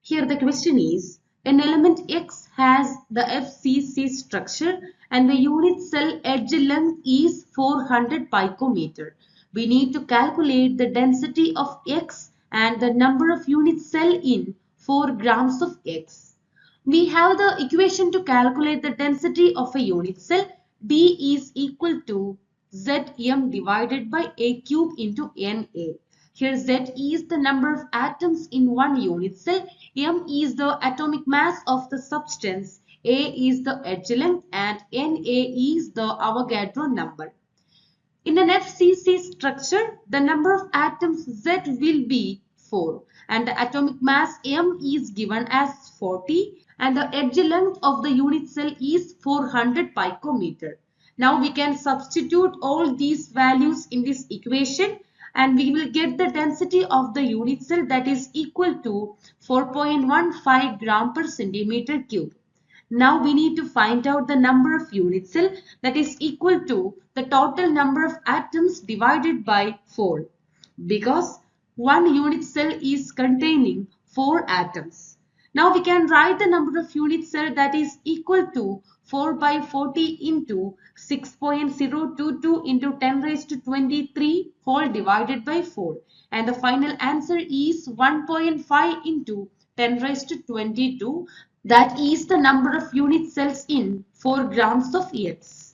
Here the question is, an element X has the FCC structure and the unit cell edge length is 400 picometer. We need to calculate the density of X and the number of unit cell in 4 grams of X. We have the equation to calculate the density of a unit cell. D is equal to Zm divided by A cube into Na. Here Z is the number of atoms in one unit cell, M is the atomic mass of the substance, A is the edge length, and Na is the Avogadro number. In an FCC structure, the number of atoms Z will be 4 and the atomic mass M is given as 40 and the edge length of the unit cell is 400 picometer. Now we can substitute all these values in this equation and we will get the density of the unit cell, that is equal to 4.15 gram per centimeter cube. Now we need to find out the number of unit cell, that is equal to the total number of atoms divided by 4, because one unit cell is containing 4 atoms. Now we can write the number of unit cell, that is equal to 4 by 40 into 6.022 into 10 raised to 23 whole divided by 4, and the final answer is 1.5 into 10 raised to 22. That is the number of unit cells in 4 grams of X.